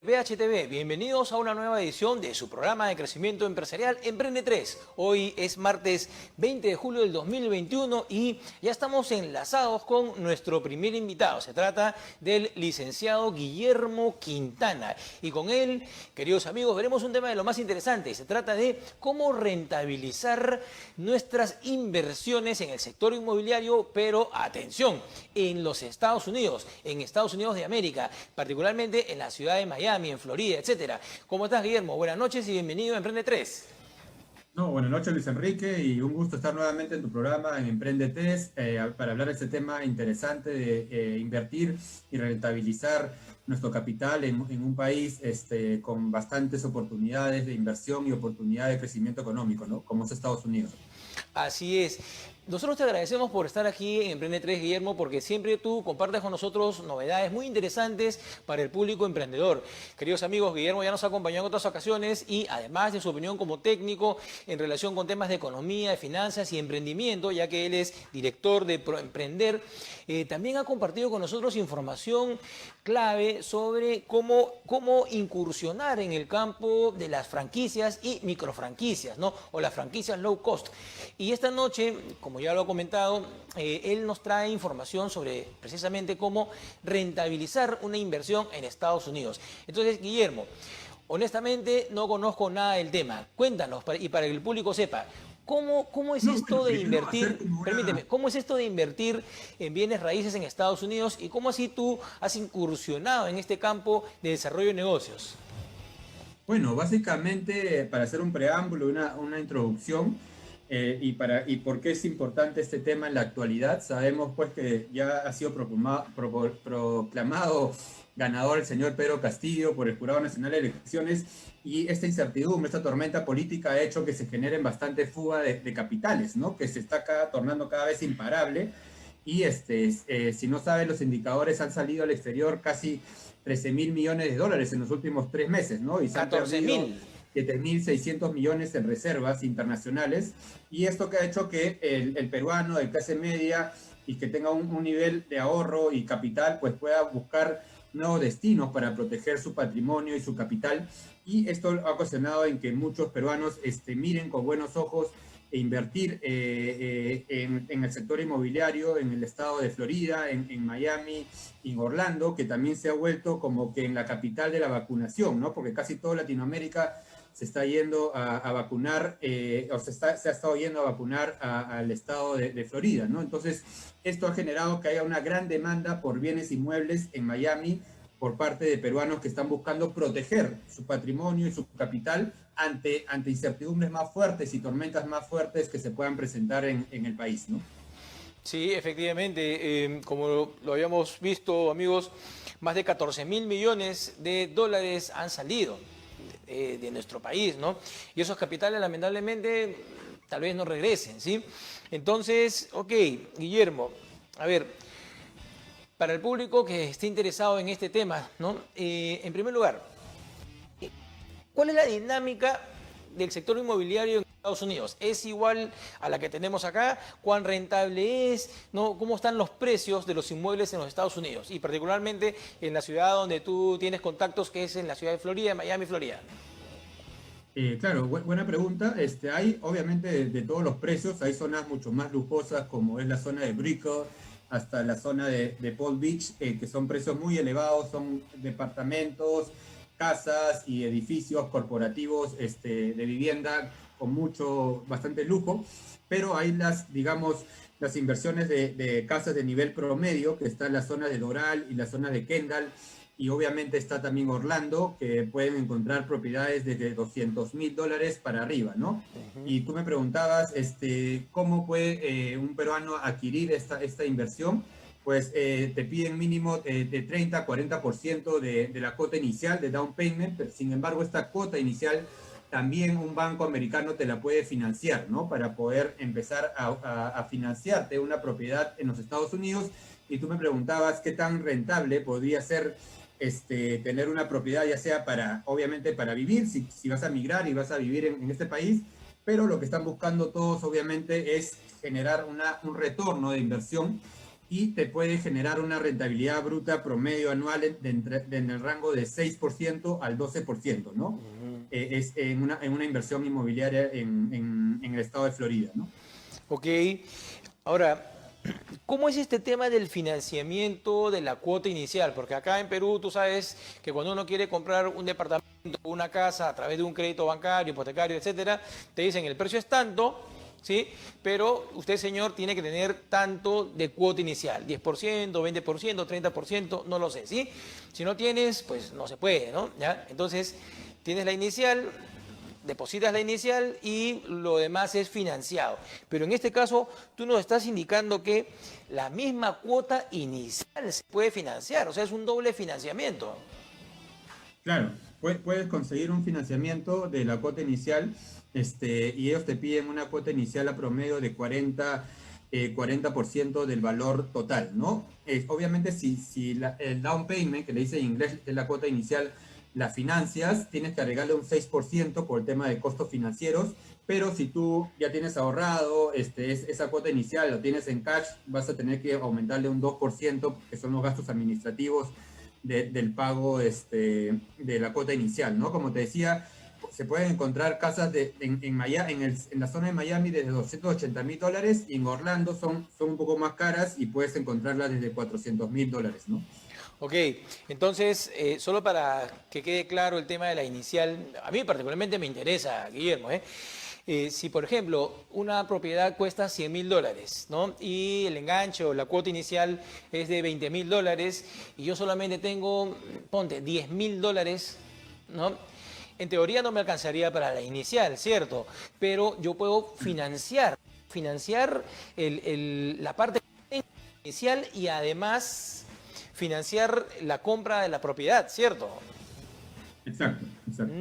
PHTV, bienvenidos a una nueva edición de su programa de crecimiento empresarial Emprende 3. Hoy es martes 20 de julio del 2021 y ya estamos enlazados con nuestro primer invitado. Se trata del licenciado Guillermo Quintana. Y con él, queridos amigos, veremos un tema de lo más interesante. Se trata de cómo rentabilizar nuestras inversiones en el sector inmobiliario, pero atención, en los Estados Unidos de América, particularmente en la ciudad de Miami, en Florida, etcétera. ¿Cómo estás, Guillermo? Buenas noches y bienvenido a Emprende 3. No, buenas noches Luis Enrique y un gusto estar nuevamente en tu programa en Emprende 3 para hablar de este tema interesante de invertir y rentabilizar nuestro capital en un país con bastantes oportunidades de inversión y oportunidades de crecimiento económico, ¿no? Como es Estados Unidos. Así es. Nosotros te agradecemos por estar aquí en Emprende 3, Guillermo, porque siempre tú compartes con nosotros novedades muy interesantes para el público emprendedor. Queridos amigos, Guillermo ya nos ha acompañado en otras ocasiones y además de su opinión como técnico en relación con temas de economía, de finanzas y emprendimiento, ya que él es director de ProEmprender, también ha compartido con nosotros información clave sobre cómo incursionar en el campo de las franquicias y microfranquicias, ¿no? O las franquicias low cost. Y esta noche, como ya lo ha comentado, él nos trae información sobre precisamente cómo rentabilizar una inversión en Estados Unidos. Entonces, Guillermo, honestamente no conozco nada del tema. Cuéntanos, y para que el público sepa, ¿cómo es No, esto bueno, de primero invertir, hacer como permíteme, una... cómo es esto de invertir en bienes raíces en Estados Unidos y cómo así tú has incursionado en este campo de desarrollo de negocios? Bueno, básicamente para hacer un preámbulo, una introducción y por qué es importante este tema en la actualidad, sabemos pues que ya ha sido proclamado ganador el señor Pedro Castillo por el Jurado Nacional de Elecciones y esta incertidumbre, esta tormenta política ha hecho que se generen bastante fuga de capitales, ¿no? Que se está tornando cada vez imparable y si no saben, los indicadores han salido al exterior casi 13.000 millones de dólares en los últimos 3 meses, ¿no? Y se han 14 perdido mil. 7.600 millones en reservas internacionales. Y esto que ha hecho que el peruano de clase media y que tenga un nivel de ahorro y capital, pues pueda buscar nuevos destinos para proteger su patrimonio y su capital. Y esto ha ocasionado en que muchos peruanos miren con buenos ojos e invertir en el sector inmobiliario, en el estado de Florida, en Miami, en Orlando, que también se ha vuelto como que en la capital de la vacunación, ¿no? Porque casi toda Latinoamérica se está yendo a vacunar, se ha estado yendo a vacunar al estado de Florida, ¿no? Entonces, esto ha generado que haya una gran demanda por bienes inmuebles en Miami por parte de peruanos que están buscando proteger su patrimonio y su capital ante incertidumbres más fuertes y tormentas más fuertes que se puedan presentar en el país, ¿no? Sí, efectivamente, como lo habíamos visto, amigos, más de 14 mil millones de dólares han salido de nuestro país, ¿no? Y esos capitales, lamentablemente, tal vez no regresen, ¿sí? Entonces, ok, Guillermo, a ver, para el público que esté interesado en este tema, ¿no? En primer lugar, ¿cuál es la dinámica del sector inmobiliario en Estados Unidos? ¿Es igual a la que tenemos acá? ¿Cuán rentable es? ¿No? ¿Cómo están los precios de los inmuebles en los Estados Unidos? Y particularmente en la ciudad donde tú tienes contactos, que es en la ciudad de Florida, Miami, Florida. Claro, buena pregunta. Hay, obviamente, de todos los precios, hay zonas mucho más lujosas, como es la zona de Brickell, hasta la zona de Palm Beach, que son precios muy elevados, son departamentos, casas y edificios corporativos de vivienda con bastante lujo, pero hay digamos, las inversiones de casas de nivel promedio, que está en la zona de Doral y la zona de Kendall, y obviamente está también Orlando, que pueden encontrar propiedades desde $200.000 para arriba, ¿no? Ujú. Y tú me preguntabas, ¿cómo puede un peruano adquirir esta inversión? Pues te piden mínimo de 30 a 40% de la cuota inicial de down payment, pero sin embargo esta cuota inicial también un banco americano te la puede financiar, ¿no? Para poder empezar a financiarte una propiedad en los Estados Unidos. Y tú me preguntabas qué tan rentable podría ser tener una propiedad, ya sea obviamente para vivir, si vas a migrar y vas a vivir en este país, pero lo que están buscando todos obviamente es generar un retorno de inversión y te puede generar una rentabilidad bruta promedio anual en el rango de 6% al 12%, ¿no? Es en una inversión inmobiliaria en el estado de Florida, ¿no? Ok. Ahora, ¿cómo es este tema del financiamiento de la cuota inicial? Porque acá en Perú tú sabes que cuando uno quiere comprar un departamento, una casa a través de un crédito bancario, hipotecario, etcétera, te dicen el precio es tanto, ¿sí? Pero usted, señor, tiene que tener tanto de cuota inicial, 10%, 20%, 30%, no lo sé, ¿sí? Si no tienes, pues no se puede, ¿no? ¿Ya? Entonces, tienes la inicial, depositas la inicial y lo demás es financiado. Pero en este caso, tú nos estás indicando que la misma cuota inicial se puede financiar, o sea, es un doble financiamiento. Claro, puedes conseguir un financiamiento de la cuota inicial, y ellos te piden una cuota inicial a promedio de 40% del valor total, ¿no? Obviamente, si el down payment, que le dice en inglés, es la cuota inicial, la financias, tienes que agregarle un 6% por el tema de costos financieros, pero si tú ya tienes ahorrado esa cuota inicial, lo tienes en cash, vas a tener que aumentarle un 2%, que son los gastos administrativos del pago de la cuota inicial, ¿no? Como te decía, se pueden encontrar casas en la zona de Miami desde $280,000 y en Orlando son un poco más caras y puedes encontrarlas desde $400,000, ¿no? Ok, entonces, solo para que quede claro el tema de la inicial, a mí particularmente me interesa, Guillermo, ¿eh? Si, por ejemplo, una propiedad cuesta $100,000, ¿no? Y el enganche o la cuota inicial es de $20,000 y yo solamente tengo, ponte, $10,000, ¿no? En teoría no me alcanzaría para la inicial, ¿cierto? Pero yo puedo financiar la parte inicial y además financiar la compra de la propiedad, ¿cierto? Exacto, exacto.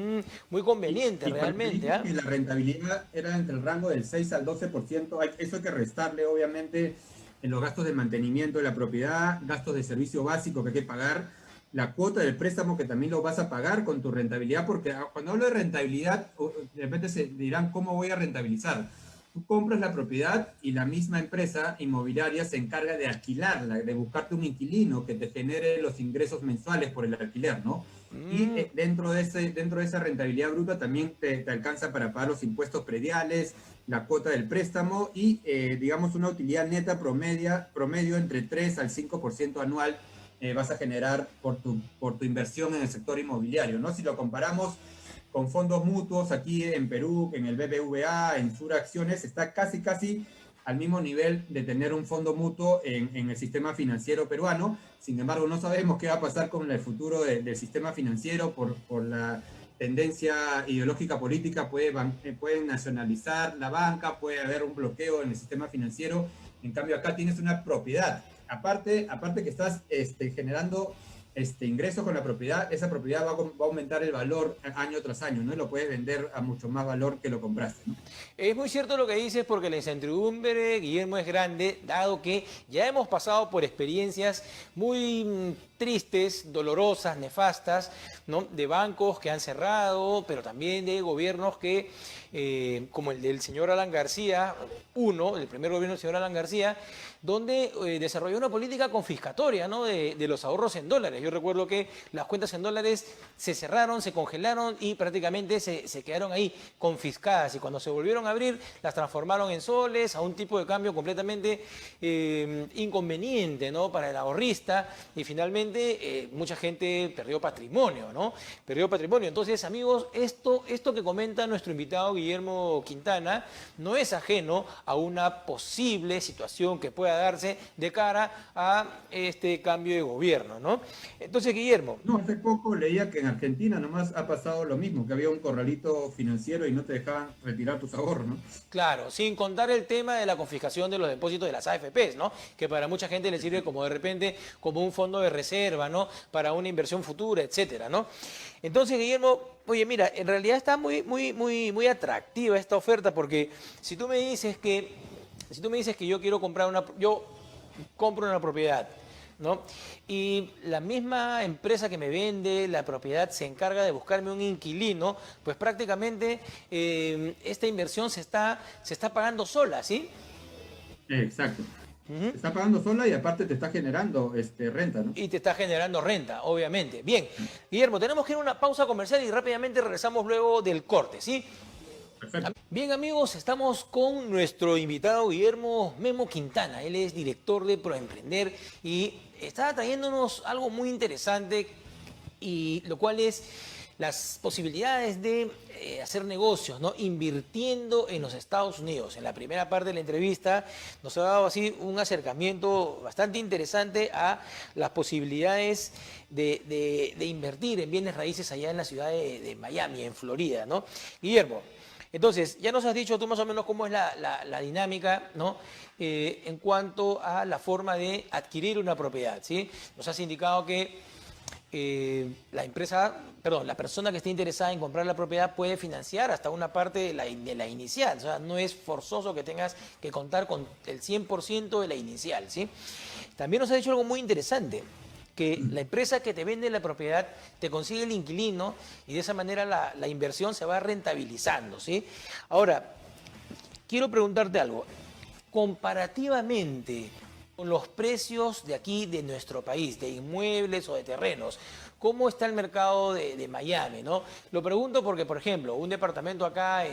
Muy conveniente Y cuando te realmente, dije ¿ah? que la rentabilidad era entre el rango del 6 al 12%, eso hay que restarle, obviamente, en los gastos de mantenimiento de la propiedad, gastos de servicio básico que hay que pagar, la cuota del préstamo que también lo vas a pagar con tu rentabilidad, porque cuando hablo de rentabilidad, de repente se dirán, ¿cómo voy a rentabilizar? Tú compras la propiedad y la misma empresa inmobiliaria se encarga de alquilarla, de buscarte un inquilino que te genere los ingresos mensuales por el alquiler, ¿no? Y Mm, dentro de esa rentabilidad bruta también te alcanza para pagar los impuestos prediales, la cuota del préstamo y, digamos, una utilidad neta promedio entre 3 al 5% anual vas a generar por tu inversión en el sector inmobiliario, ¿no? Si lo comparamos con fondos mutuos aquí en Perú, en el BBVA, en Sur Acciones, está casi, casi al mismo nivel de tener un fondo mutuo en el sistema financiero peruano. Sin embargo, no sabemos qué va a pasar con el futuro del sistema financiero por la tendencia ideológica política. Pueden nacionalizar la banca, puede haber un bloqueo en el sistema financiero. En cambio, acá tienes una propiedad. Aparte que estás generando ingresos con la propiedad, esa propiedad va a aumentar el valor año tras año, ¿no? Y lo puedes vender a mucho más valor que lo compraste, ¿no? Es muy cierto lo que dices porque la incertidumbre, Guillermo, es grande, dado que ya hemos pasado por experiencias muy tristes, dolorosas, nefastas, ¿no? De bancos que han cerrado, pero también de gobiernos que, como el del señor Alan García, el primer gobierno del señor Alan García, donde desarrolló una política confiscatoria, ¿no? de los ahorros en dólares. Yo recuerdo que las cuentas en dólares se cerraron, se congelaron y prácticamente se quedaron ahí confiscadas. Y cuando se volvieron a abrir, las transformaron en soles a un tipo de cambio completamente inconveniente, ¿no? Para el ahorrista. Y finalmente mucha gente perdió patrimonio, ¿no? Perdió patrimonio. Entonces, amigos, esto que comenta nuestro invitado Guillermo Quintana no es ajeno a una posible situación que pueda darse de cara a este cambio de gobierno, ¿no? Entonces, Guillermo. No, hace poco leía que en Argentina nomás ha pasado lo mismo, que había un corralito financiero y no te dejaban retirar tus ahorros, ¿no? Claro, sin contar el tema de la confiscación de los depósitos de las AFPs, ¿no? Que para mucha gente le sirve como de repente como un fondo de reserva, ¿no? Para una inversión futura, etcétera, ¿no? Entonces, Guillermo, oye, mira, en realidad está muy atractiva esta oferta porque si tú me dices que yo compro una propiedad, ¿no? Y la misma empresa que me vende la propiedad se encarga de buscarme un inquilino, pues prácticamente esta inversión se está pagando sola, ¿sí? Exacto. Ujú. Te está pagando sola y aparte te está generando renta, ¿no? Y te está generando renta, obviamente. Bien, Guillermo, tenemos que ir a una pausa comercial y rápidamente regresamos luego del corte, ¿sí? Perfecto. Bien, amigos, estamos con nuestro invitado Guillermo Memo Quintana. Él es director de Proemprender y está trayéndonos algo muy interesante, y lo cual es las posibilidades de hacer negocios, ¿no? Invirtiendo en los Estados Unidos. En la primera parte de la entrevista nos ha dado así un acercamiento bastante interesante a las posibilidades de invertir en bienes raíces allá en la ciudad de Miami, en Florida, ¿no? Guillermo, entonces, ya nos has dicho tú más o menos cómo es la dinámica, ¿no? En cuanto a la forma de adquirir una propiedad, ¿sí? Nos has indicado que la persona que esté interesada en comprar la propiedad puede financiar hasta una parte de la inicial. O sea, no es forzoso que tengas que contar con el 100% de la inicial, ¿sí? También nos ha dicho algo muy interesante, que la empresa que te vende la propiedad te consigue el inquilino y de esa manera la inversión se va rentabilizando, ¿sí? Ahora, quiero preguntarte algo. Comparativamente con los precios de aquí, de nuestro país, de inmuebles o de terrenos, ¿cómo está el mercado de Miami, ¿no? Lo pregunto porque, por ejemplo, un departamento acá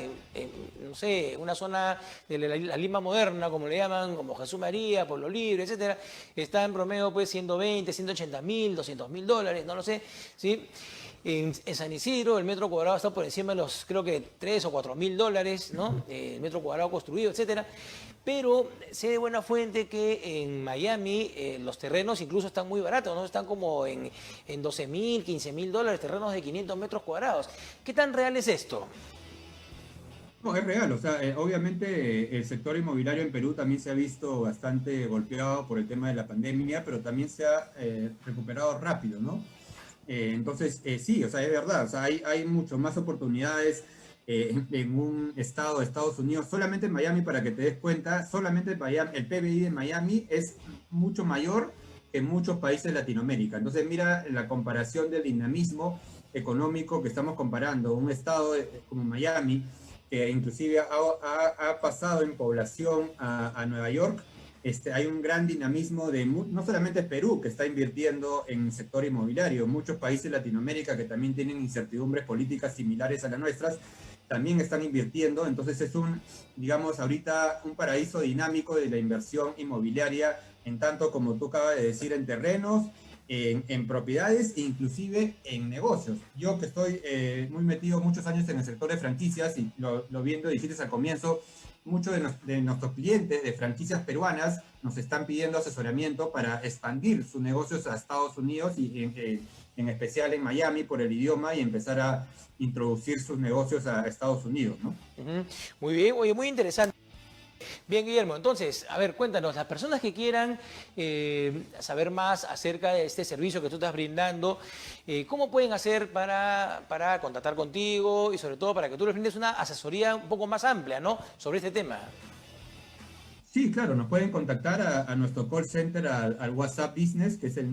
no sé, una zona de la Lima moderna, como le llaman, como Jesús María, Pueblo Libre, etcétera, está en promedio pues 120, 180 mil, 200 mil dólares, no lo sé, ¿sí? En San Isidro el metro cuadrado está por encima de los, creo que 3 o 4 mil dólares, ¿no? El metro cuadrado construido, etcétera. Pero sé de buena fuente que en Miami los terrenos incluso están muy baratos, ¿no? Están como en 12 mil, 15 mil dólares, terrenos de 500 metros cuadrados. ¿Qué tan real es esto? No, es real, o sea, obviamente el sector inmobiliario en Perú también se ha visto bastante golpeado por el tema de la pandemia, pero también se ha recuperado rápido, ¿no? Entonces, sí, o sea, es verdad, o sea, hay mucho más oportunidades en un estado de Estados Unidos. Solamente en Miami, para que te des cuenta, solamente en Miami, el PBI de Miami es mucho mayor que en muchos países de Latinoamérica. Entonces, mira la comparación del dinamismo económico que estamos comparando. Un estado como Miami, que inclusive ha pasado en población a Nueva York. Hay un gran dinamismo no solamente Perú, que está invirtiendo en el sector inmobiliario, muchos países de Latinoamérica que también tienen incertidumbres políticas similares a las nuestras, también están invirtiendo. Entonces es digamos, ahorita un paraíso dinámico de la inversión inmobiliaria, en tanto como tú acabas de decir, en terrenos, en propiedades e inclusive en negocios. Yo que estoy muy metido muchos años en el sector de franquicias y lo viendo dijiste al comienzo, muchos de nuestros clientes de franquicias peruanas nos están pidiendo asesoramiento para expandir sus negocios a Estados Unidos y en especial en Miami por el idioma y empezar a introducir sus negocios a Estados Unidos, ¿no? Ujú. Muy bien, oye, muy interesante. Bien, Guillermo, entonces, a ver, cuéntanos, las personas que quieran saber más acerca de este servicio que tú estás brindando, ¿cómo pueden hacer para contactar contigo y sobre todo para que tú les brindes una asesoría un poco más amplia, ¿no? Sobre este tema. Sí, claro, nos pueden contactar a nuestro call center, al WhatsApp Business, que es el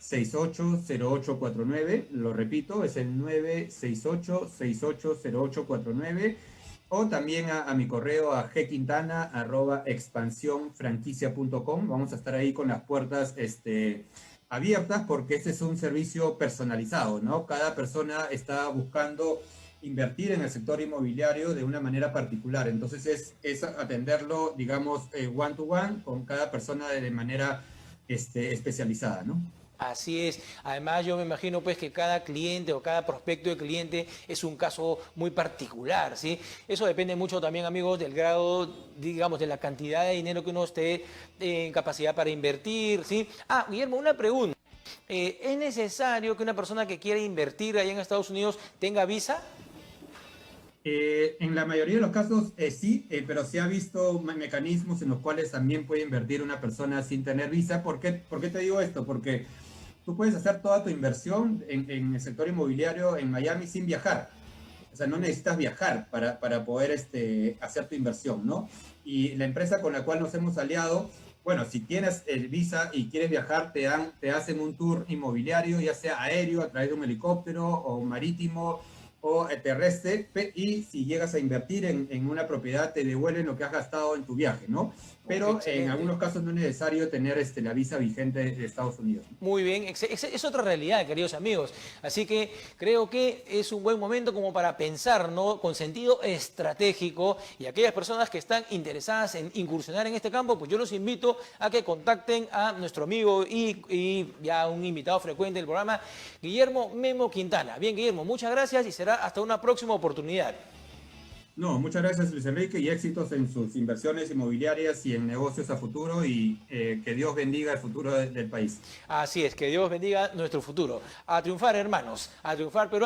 968-680849. Lo repito, es el 968-680849. O también a mi correo a gquintana@expansionfranquicia.com. Vamos a estar ahí con las puertas abiertas porque este es un servicio personalizado, ¿no? Cada persona está buscando invertir en el sector inmobiliario de una manera particular. Entonces es atenderlo, digamos, one to one con cada persona de manera especializada, ¿no? Así es. Además, yo me imagino pues que cada cliente o cada prospecto de cliente es un caso muy particular, ¿sí? Eso depende mucho también, amigos, del grado, digamos, de la cantidad de dinero que uno esté en capacidad para invertir, ¿sí? Ah, Guillermo, una pregunta. ¿Es necesario que una persona que quiera invertir allá en Estados Unidos tenga visa? En la mayoría de los casos sí, pero se ha visto mecanismos en los cuales también puede invertir una persona sin tener visa. ¿Por qué te digo esto? Porque tú puedes hacer toda tu inversión en el sector inmobiliario en Miami sin viajar. O sea, no necesitas viajar para poder hacer tu inversión, ¿no? Y la empresa con la cual nos hemos aliado, bueno, si tienes el visa y quieres viajar, te hacen un tour inmobiliario, ya sea aéreo, a través de un helicóptero o marítimo o terrestre, y si llegas a invertir en una propiedad te devuelven lo que has gastado en tu viaje, ¿no? Pero en algunos casos no es necesario tener la visa vigente de Estados Unidos. Muy bien, es otra realidad, queridos amigos. Así que creo que es un buen momento como para pensar, ¿no? Con sentido estratégico, y aquellas personas que están interesadas en incursionar en este campo, pues yo los invito a que contacten a nuestro amigo y ya un invitado frecuente del programa, Guillermo Memo Quintana. Bien, Guillermo, muchas gracias y será hasta una próxima oportunidad. No, muchas gracias Luis Enrique y éxitos en sus inversiones inmobiliarias y en negocios a futuro y que Dios bendiga el futuro del país. Así es, que Dios bendiga nuestro futuro. A triunfar, hermanos, a triunfar, Perú.